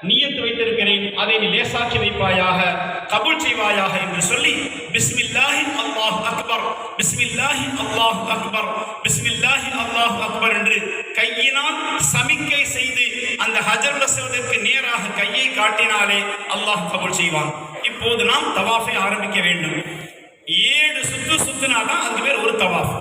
நியத்து வைத்திருக்கிறேன், அதை நீ லேசாக்கி வைப்பாயாக, கபூல் செய்வாயாக என்று சொல்லி பிஸ்மில்லாஹி அல்லாஹ் அக்பர், பிஸ்மில்லாஹி அல்லாஹ் அக்பர், பிஸ்மில்லாஹி அல்லாஹ் அக்பர் என்று கையினால் சமிக்கை செய்து அந்த ஹஜருல் அஸ்வதுக்கு நேராக கையை காட்டினாலே அல்லாஹ் கபூல் செய்வான். இப்போது நாம் தவாஃபை ஆரம்பிக்க வேண்டும். 7 சுத்து சுத்தினாதான் அதுக்கு பேர் ஒரு தவாஃப்.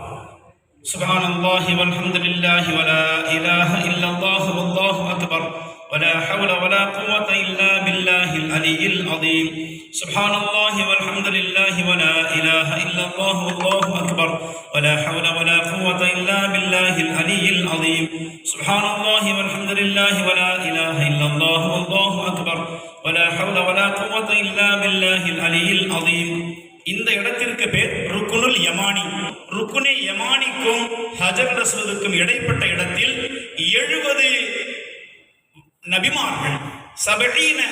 சுப்ஹானல்லாஹி வல்ஹம்துலில்லாஹி வலா இலாஹ இல்லல்லாஹு வல்லாஹு அக்பர் ولا حول ولا قوة إلا بالله العلي العظيم سبحان الله والحمد لله ولا إله إلا الله والله أكبر ولا حول ولا قوة إلا بالله العلي العظيم سبحان الله والحمد لله ولا إله إلا الله والله أكبر ولا حول ولا قوة إلا بالله العلي العظيم. இந்த இடத்திற்கு பேர் ருக்குனுல் யமானி. ருக்குனே யமானிக்கும் ஹஜர் அஸ்வதுக்கும் இடைப்பட்ட இடத்தில் 70 நபிமார்கள், 70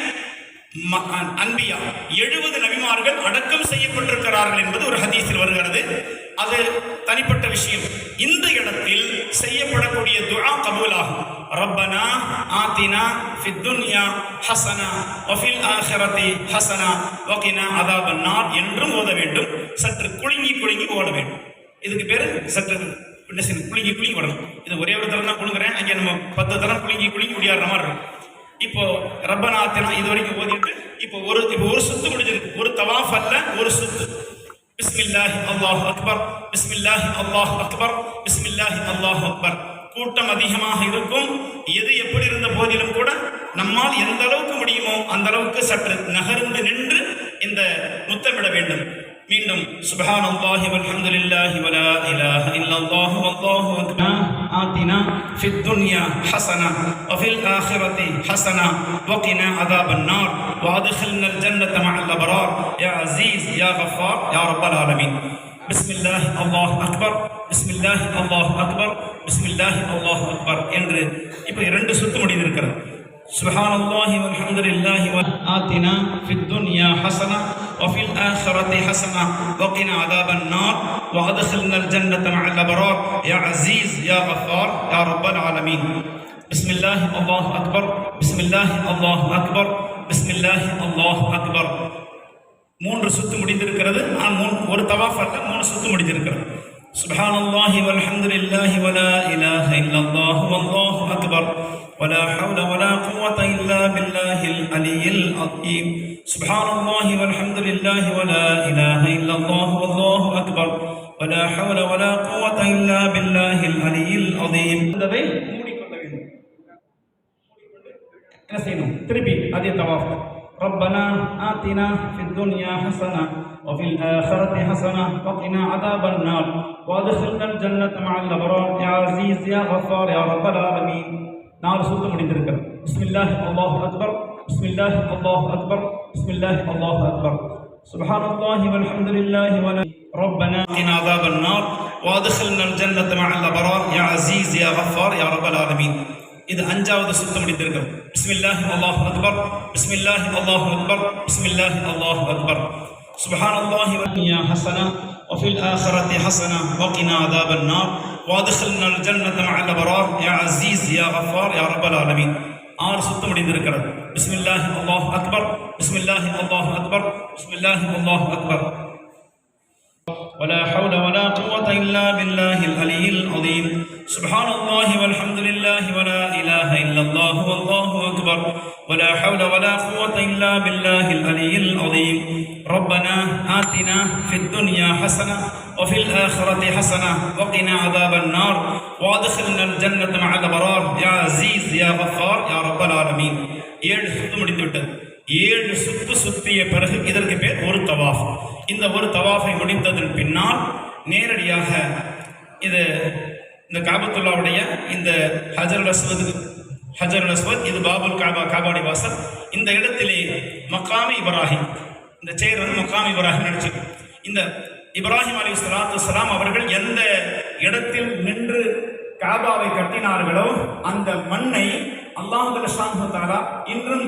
அன்பியா, 70 நபிமார்கள் அடக்கம் செய்யப்பட்டிருக்கிறார்கள் என்பது ஒரு ஹதீஸில் வருகிறது. அது தனிப்பட்ட விஷயம். இந்த இடத்தில் செய்யப்படக்கூடிய துஆ கபூலாகும். ரப்பனா ஆத்தினா ஃபித் துன்யா ஹஸனா வஃபில் ஆখিরাতি ஹஸனா வகினா அதாபன் நார் என்றும் ஓத வேண்டும். சற்று குலுங்கி குலுங்கி ஓட வேண்டும். இதுக்கு பேரு சற்று குலுங்கி குலுங்கி ஓடணும். இது ஒரே ஒரு தரம் தான் குலுங்குறேன், அங்கே நம்ம 10 தரம் குலுங்கி குலுங்கி முடியாடுற மாதிரி இருக்கும். இப்போ ரப்பனா ஆத்தினா இது வரைக்கும் ஓதிட்டு இப்போ ஒரு சுத்து முடிஞ்சிருக்கு. ஒரு தவாஃப் அல்ல, ஒரு சுத்து. பிஸ்மில்லாஹி அல்லாஹு அக்பர், பிஸ்மில்லாஹி அல்லாஹு அக்பர், பிஸ்மில்லாஹி அல்லாஹு அக்பர். கூட்டம் அதிகமாக இருக்கும். எது எப்படி இருந்த போதிலும் கூட நம்மால் எந்த அளவுக்கு முடியுமோ அந்த அளவுக்கு சற்று நகர்ந்து நின்று இந்த முத்தமிட வேண்டும். மீண்டும் சுப்ஹானல்லாஹி வல்ஹம்துலில்லாஹி வலா இலாஹ இல்லல்லாஹு வல்லாஹு அக்பர். ஆத்தினா ஃபித் துன்யா ஹஸனா வஃபில் ஆখিরাতি ஹஸனா வகினா அதாபன் நார் வஅத்கில்னல் ஜன்னத மஅல் அப்ரார் யா அஸீஸ் யா கஃபார் யா ரப்பல் ஆலமீன். பிஸ்மில்லாஹி அல்லாஹு அக்பர், பிஸ்மில்லாஹி அல்லாஹு அக்பர், பிஸ்மில்லாஹி அல்லாஹு அக்பர் என்று இப்போ 2 சுத்து முடிந்திருக்கிறது. சுப்ஹானல்லாஹி வல்ஹம்துலில்லாஹி ஆத்தினா ஃபித் துன்யா ஹஸனா وفي الآخرة حسنة وقنا عذاب النار وأدخلنا الجنة مع الأبرار يا عزيز يا غفار يا رب العالمين. بسم الله الله أكبر، بسم الله الله أكبر، بسم الله الله أكبر. 3 சுத்து முடிந்திருக்கிறது. ஒரு தவாஃப் அல்ல, 3 சுத்து முடிந்திருக்கிறது. சுப்ஹானல்லாஹி வல்ஹம்துலில்லாஹி வலா இலாஹ இல்லல்லாஹு வல்லாஹு அக்பர் ولا حول ولا قوة إلا بالله العلي العظيم سبحان الله والحمد لله ولا إله إلا الله والله أكبر ولا حول ولا قوة إلا بالله العلي العظيم. அதை மூடிக்கொள்ள வேண்டும். என்ன செய்யணும்? திருப்பி அதே தவாஃப். ربنا آتنا في الدنيا حسنة وفي الآخرة حسنة وقنا عذاب النار وادخلنا الجنة مع الأبرار يا عزيز يا غفار يا رب العالمين. 4 சுத்து முடிந்திருக்கிறது. பிஸ்மில்லாஹி அல்லாஹு அக்பர், பிஸ்மில்லாஹி அல்லாஹு அக்பர், பிஸ்மில்லாஹி அல்லாஹு அக்பர். சுப்ஹானல்லாஹி வல்ஹம்துலில்லாஹி வலா ரப்பனா கினா அஸாபன் நார் வஅத்கில்னல் ஜன்னத மஅல் அப்ரார் யா அஸீஸ் யா கஃபார் யா ரப்பல் ஆலமீன். இது 5வது சுத்து முடிந்திருக்கிறது. பிஸ்மில்லாஹி அல்லாஹு அக்பர், பிஸ்மில்லாஹி அல்லாஹு அக்பர், பிஸ்மில்லாஹி அல்லாஹு அக்பர். சுப்ஹானல்லாஹி வல்துன்யா ஹஸனா وفي الآخرة حسنة وقنا عذاب النار وادخلنا الجنة مع الأبرار يا عزيز يا غفار يا رب العالمين. 6 சுத்து முடிந்திருக்கிறது. பிஸ்மில்லாஹி அல்லாஹு அக்பர், பிஸ்மில்லாஹி அல்லாஹு அக்பர், பிஸ்மில்லாஹி அல்லாஹு அக்பர். ولا حول ولا قوة إلا بالله العلي العظيم سبحان الله والحمد لله ولا إله إلا الله والله أكبر ولا حول ولا قوة إلا بالله العلي العظيم. ربنا آتنا في الدنيا حسنة وفي الآخرة حسنة وقنا عذاب النار وادخلنا الجنة مع الأبرار يا عزيز يا غفار يا رب العالمين. 7 சுத்து முடிந்துவிட்டது. 7 சுத்து சுத்திய பிறகு இதற்கு பேர் ஒரு தவாஃப். இந்த ஒரு தவாஃபை முடித்ததன் பின்னால் நேரடியாக இந்த காபத்துல்லாவுடைய இந்த ஹஜருல் அஸ்வத் இது பாபுல் காபாடி வாசல். இந்த இடத்திலே மக்காமி இப்ராஹிம், இந்த சேர் மக்காமி இப்ராஹிம் நினைச்சு இந்த இப்ராஹிம் அலைஹிஸ்ஸலாத்து வஸ்ஸலாம் அவர்கள் எந்த இடத்தில் நின்று காபாவை கட்டினார்களோ அந்த மண்ணை அல்லாஹ் சுப்ஹானஹு வ தஆலா இன்றும்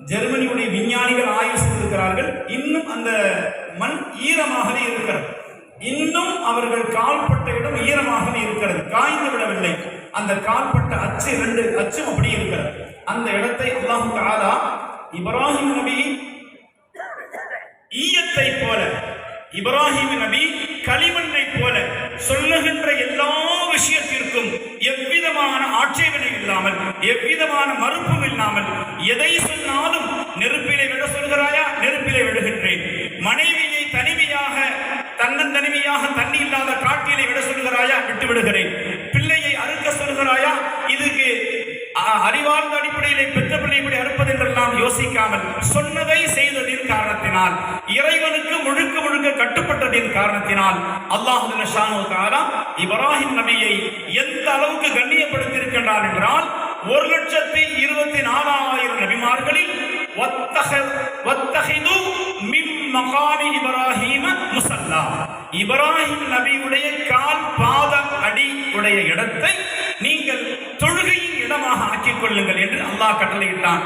ஜெர்மனியுடைய விஞ்ஞானிகள் ஆய்வு செய்திருக்கிறார்கள். இன்னும் அந்த மண் ஈரமாகவே இருக்கிறது. இன்னும் அவர்கள் கால்பட்ட இடம் ஈரமாகவே இருக்கிறது, காய்ந்து விடவில்லை. அந்த கால்பட்ட அச்சு 2 அச்சும் அப்படி இருக்கிறது. அந்த இடத்தை அல்லாஹ் தஆலா இப்ராஹிம் நபி ஈயத்தை போல, இப்ராஹிம் நபி களிமண்ணை போல சொல்லுகின்ற எல்லா விஷயத்திற்கும் எவ்விதமான ஆட்சேபனை இல்லாமல், எவ்விதமான மறுப்பும் இல்லாமல், எதை சொன்னாலும் நெருப்பிலை விட சொல்கிறாயா, நெருப்பிலை விடுகின்றேன். மனைவியை தனிமையாக தன்னந்தனிமையாக தண்ணி இல்லாத காட்டிலை விட சொல்கிறாயா, விட்டு விடுகிறேன். பிள்ளையை அறுக்க சொல்கிறாயா, இதுக்கு அறிவார்ந்த அடிப்படையிலே பெற்ற பிள்ளை இப்படி அறுப்பது என்றெல்லாம் யோசிக்காமல் சொன்னதை செய்ததின் காரணத்தினால், இறைவனுக்கு முழுக்க முழுக்க கட்டுப்பட்டதின் காரணத்தினால் அல்லாஹ் ஜல்ல தஆலா இப்ராஹிம் நபியை எந்த அளவுக்கு கண்ணியப்படுத்தியிருக்கின்றார் என்றால் 1,24,000 நபிமார்களில் வத்தஹிது மின் மகாமி இப்ராஹிம முஸல்லா, இப்ராஹிம் நபியுடைய கால் பாத அடி உடைய இடத்தை நீங்கள் தொழுகையின் இடமாக ஆக்கிக் கொள்ளுங்கள் என்று அல்லாஹ் கட்டளையிட்டான்.